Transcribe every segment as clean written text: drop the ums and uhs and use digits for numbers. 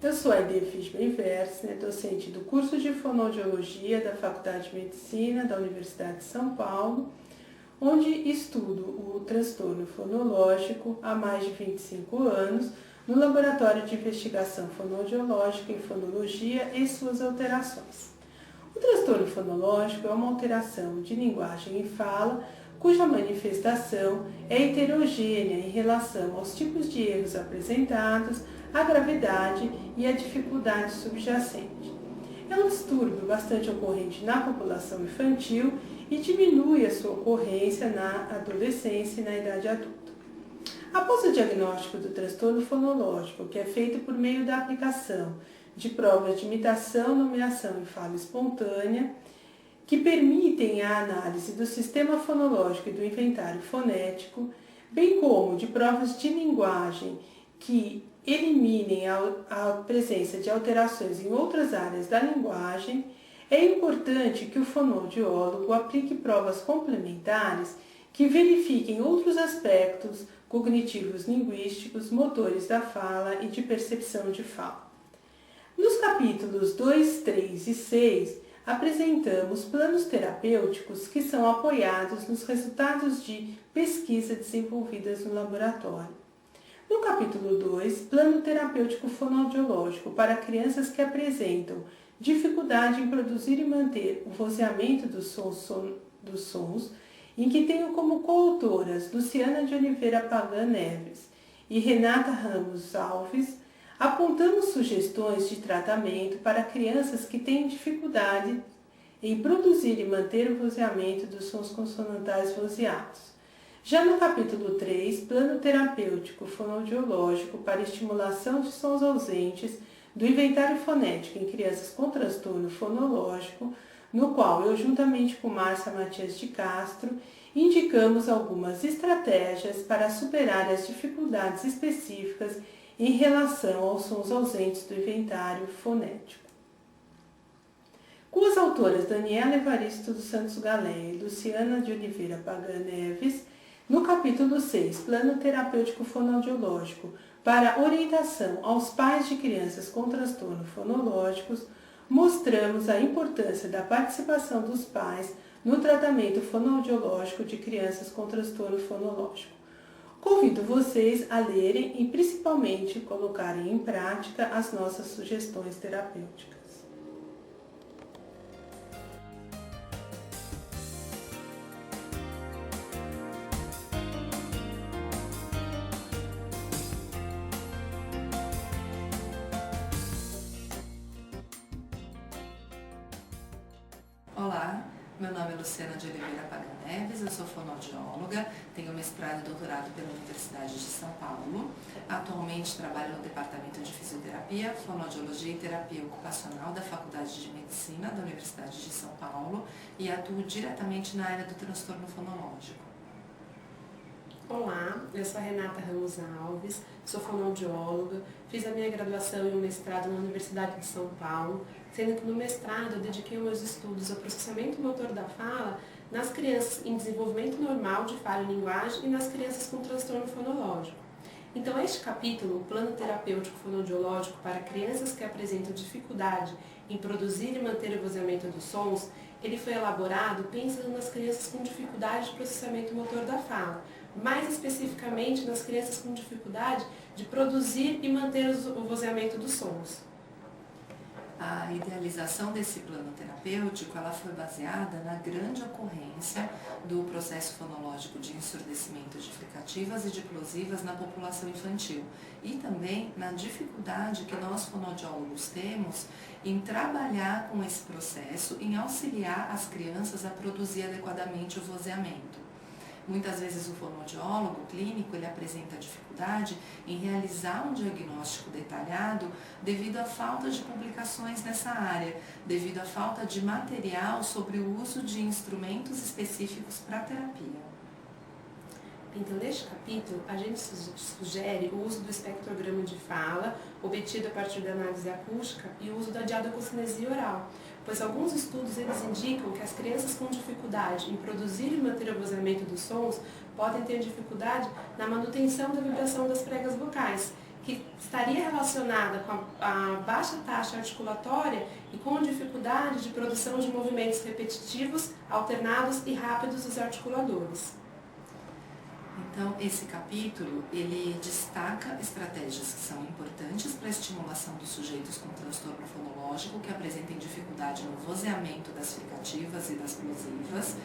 Eu sou a Aide Fischmann-Versner, docente do curso de Fonoaudiologia da Faculdade de Medicina da Universidade de São Paulo, onde estudo o transtorno fonológico há mais de 25 anos no Laboratório de Investigação Fonoaudiológica em Fonologia e suas alterações. O transtorno fonológico é uma alteração de linguagem e fala cuja manifestação é heterogênea em relação aos tipos de erros apresentados, a gravidade e a dificuldade subjacente. É um distúrbio bastante ocorrente na população infantil e diminui a sua ocorrência na adolescência e na idade adulta. Após o diagnóstico do transtorno fonológico, que é feito por meio da aplicação de provas de imitação, nomeação e fala espontânea, que permitem a análise do sistema fonológico e do inventário fonético, bem como de provas de linguagem que eliminem a presença de alterações em outras áreas da linguagem, é importante que o fonoaudiólogo aplique provas complementares que verifiquem outros aspectos cognitivos linguísticos, motores da fala e de percepção de fala. Nos capítulos 2, 3 e 6, apresentamos planos terapêuticos que são apoiados nos resultados de pesquisa desenvolvidas no laboratório. No capítulo 2, plano terapêutico fonoaudiológico para crianças que apresentam dificuldade em produzir e manter o vozeamento dos sons, em que tenho como coautoras Luciana de Oliveira Pagan Neves e Renata Ramos Alves, apontamos sugestões de tratamento para crianças que têm dificuldade em produzir e manter o vozeamento dos sons consonantais vozeados. Já no capítulo 3, plano terapêutico fonoaudiológico para estimulação de sons ausentes do inventário fonético em crianças com transtorno fonológico, no qual eu, juntamente com Márcia Matias de Castro, indicamos algumas estratégias para superar as dificuldades específicas em relação aos sons ausentes do inventário fonético. Com as autoras Daniela Evaristo dos Santos Galé e Luciana de Oliveira Pagan Neves, no capítulo 6, Plano Terapêutico Fonoaudiológico para orientação aos pais de crianças com transtorno fonológicos, mostramos a importância da participação dos pais no tratamento fonoaudiológico de crianças com transtorno fonológico. Convido vocês a lerem e principalmente colocarem em prática as nossas sugestões terapêuticas. Olá, meu nome é Luciana de Oliveira Pagan Neves, eu sou fonoaudióloga, tenho mestrado e doutorado pela Universidade de São Paulo. Atualmente trabalho no Departamento de Fisioterapia, Fonoaudiologia e Terapia Ocupacional da Faculdade de Medicina da Universidade de São Paulo e atuo diretamente na área do transtorno fonológico. Olá, eu sou a Renata Ramos Alves, sou fonoaudióloga, fiz a minha graduação e um mestrado na Universidade de São Paulo, sendo que no mestrado eu dediquei meus estudos ao processamento motor da fala nas crianças em desenvolvimento normal de fala e linguagem e nas crianças com transtorno fonológico. Então este capítulo, o Plano Terapêutico Fonoaudiológico para crianças que apresentam dificuldade em produzir e manter o vozeamento dos sons, ele foi elaborado pensando nas crianças com dificuldade de processamento motor da fala, mais especificamente nas crianças com dificuldade de produzir e manter o vozeamento dos sons. A idealização desse plano terapêutico ela foi baseada na grande ocorrência do processo fonológico de ensurdecimento de fricativas e diplosivas na população infantil e também na dificuldade que nós fonoaudiólogos temos em trabalhar com esse processo, em auxiliar as crianças a produzir adequadamente o vozeamento. Muitas vezes o fonoaudiólogo clínico ele apresenta dificuldade em realizar um diagnóstico detalhado devido à falta de publicações nessa área, devido à falta de material sobre o uso de instrumentos específicos para a terapia. Então, neste capítulo, a gente sugere o uso do espectrograma de fala, obtido a partir da análise acústica, e o uso da diadococinesia oral, pois alguns estudos eles indicam que as crianças com dificuldade em produzir e manter o vozeamento dos sons podem ter dificuldade na manutenção da vibração das pregas vocais, que estaria relacionada com a baixa taxa articulatória e com dificuldade de produção de movimentos repetitivos, alternados e rápidos dos articuladores. Então, esse capítulo, ele destaca estratégias que são importantes para a estimulação dos sujeitos com transtorno fonológico que apresentem dificuldade no vozeamento das fricativas e das plosivas,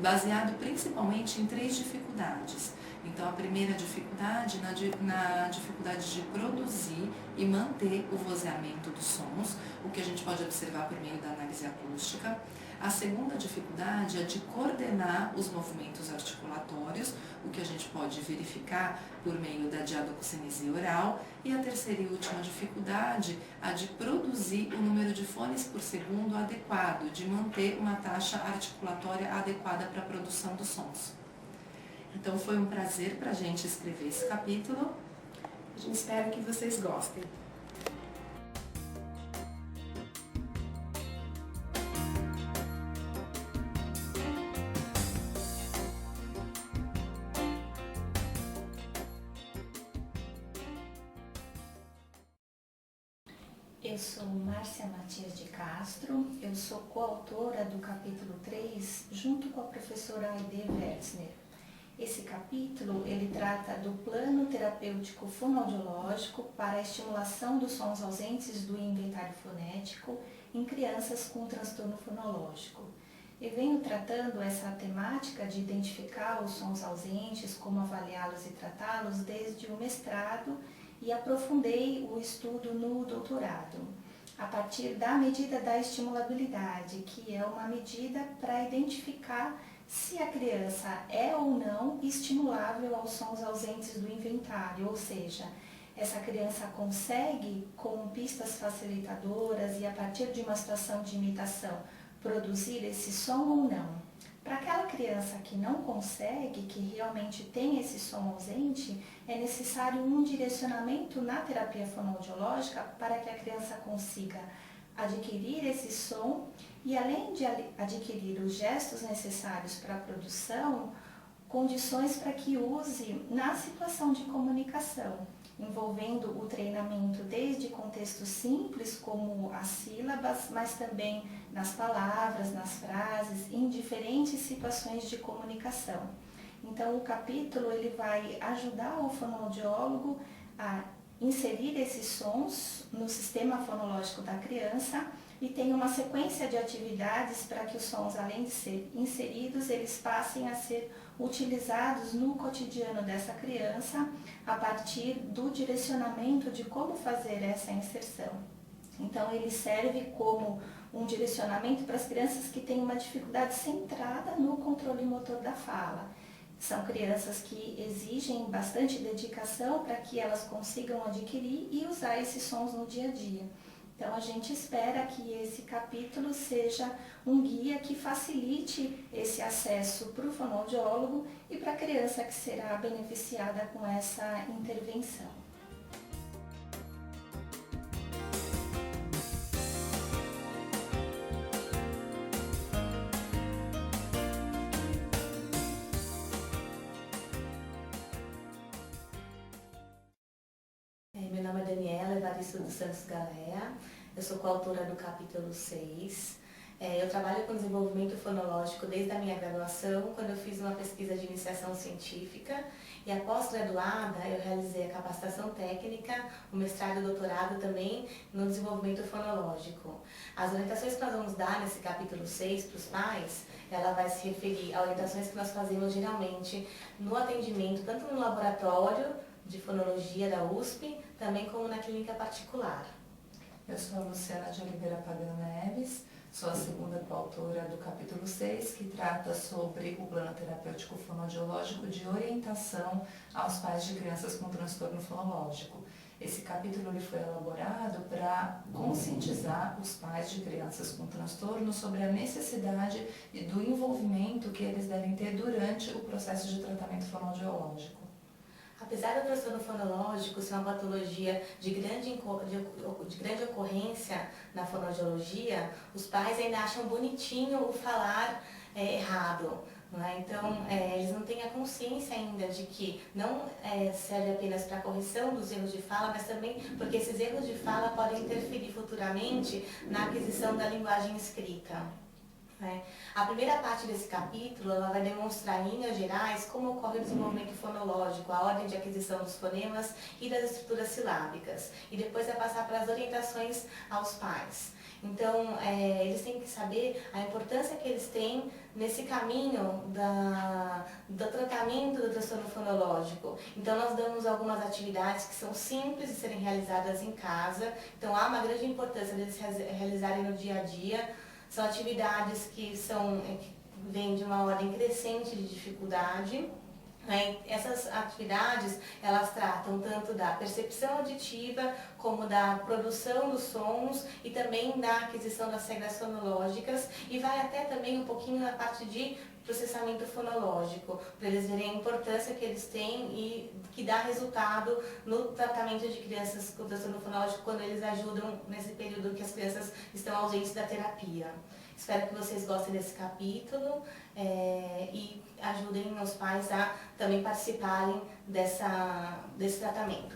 baseado principalmente em 3 dificuldades. Então, a primeira dificuldade, na dificuldade de produzir e manter o vozeamento dos sons, o que a gente pode observar por meio da análise acústica. A segunda dificuldade é de coordenar os movimentos articulatórios, o que a gente pode verificar por meio da diadococinesia oral. E a terceira e última dificuldade, a de produzir o número de fones por segundo adequado, de manter uma taxa articulatória adequada para a produção dos sons. Então foi um prazer para a gente escrever esse capítulo. A gente espera que vocês gostem. Eu sou Márcia Matias de Castro, eu sou coautora do capítulo 3, junto com a professora Aide Wertzner. Esse capítulo, ele trata do plano terapêutico fonoaudiológico para a estimulação dos sons ausentes do inventário fonético em crianças com transtorno fonológico. Eu venho tratando essa temática de identificar os sons ausentes, como avaliá-los e tratá-los desde o mestrado, e aprofundei o estudo no doutorado, a partir da medida da estimulabilidade, que é uma medida para identificar se a criança é ou não estimulável aos sons ausentes do inventário, ou seja, essa criança consegue, com pistas facilitadoras e a partir de uma situação de imitação, produzir esse som ou não. Para aquela criança que não consegue, que realmente tem esse som ausente, é necessário um direcionamento na terapia fonoaudiológica para que a criança consiga adquirir esse som e, além de adquirir os gestos necessários para a produção, condições para que use na situação de comunicação, envolvendo o treinamento desde contextos simples como as sílabas, mas também nas palavras, nas frases, em diferentes situações de comunicação. Então, o capítulo ele vai ajudar o fonoaudiólogo a inserir esses sons no sistema fonológico da criança e tem uma sequência de atividades para que os sons, além de ser inseridos, eles passem a ser utilizados no cotidiano dessa criança a partir do direcionamento de como fazer essa inserção. Então, ele serve como um direcionamento para as crianças que têm uma dificuldade centrada no controle motor da fala. São crianças que exigem bastante dedicação para que elas consigam adquirir e usar esses sons no dia a dia. Então, a gente espera que esse capítulo seja um guia que facilite esse acesso para o fonoaudiólogo e para a criança que será beneficiada com essa intervenção. Meu nome é Daniela Evaristo dos Santos Galea, eu sou coautora do capítulo 6. Eu trabalho com desenvolvimento fonológico desde a minha graduação, quando eu fiz uma pesquisa de iniciação científica, e após graduada eu realizei a capacitação técnica, o mestrado e o doutorado também no desenvolvimento fonológico. As orientações que nós vamos dar nesse capítulo 6 para os pais, ela vai se referir a orientações que nós fazemos geralmente no atendimento, tanto no laboratório de fonologia da USP, também como na clínica particular. Eu sou a Luciana de Oliveira Pagano Neves, sou a segunda coautora do capítulo 6, que trata sobre o plano terapêutico fonoaudiológico de orientação aos pais de crianças com transtorno fonológico. Esse capítulo ele foi elaborado para conscientizar os pais de crianças com transtorno sobre a necessidade e do envolvimento que eles devem ter durante o processo de tratamento fonoaudiológico. Apesar do transtorno fonológico ser uma patologia de grande ocorrência na fonoaudiologia, os pais ainda acham bonitinho o falar errado. Não é? Então, eles não têm a consciência ainda de que não serve apenas para a correção dos erros de fala, mas também porque esses erros de fala podem interferir futuramente na aquisição da linguagem escrita. A primeira parte desse capítulo ela vai demonstrar, em linhas gerais, como ocorre o desenvolvimento fonológico, a ordem de aquisição dos fonemas e das estruturas silábicas. E depois vai passar para as orientações aos pais. Então, eles têm que saber a importância que eles têm nesse caminho do tratamento do transtorno fonológico. Então, nós damos algumas atividades que são simples de serem realizadas em casa. Então, há uma grande importância deles realizarem no dia a dia. São atividades que vêm de uma ordem crescente de dificuldade. Essas atividades, elas tratam tanto da percepção auditiva, como da produção dos sons e também da aquisição das regras fonológicas, e vai até também um pouquinho na parte de processamento fonológico, para eles verem a importância que eles têm e que dá resultado no tratamento de crianças com transtorno fonológico quando eles ajudam nesse período que as crianças estão ausentes da terapia. Espero que vocês gostem desse capítulo e ajudem os pais a também participarem desse tratamento.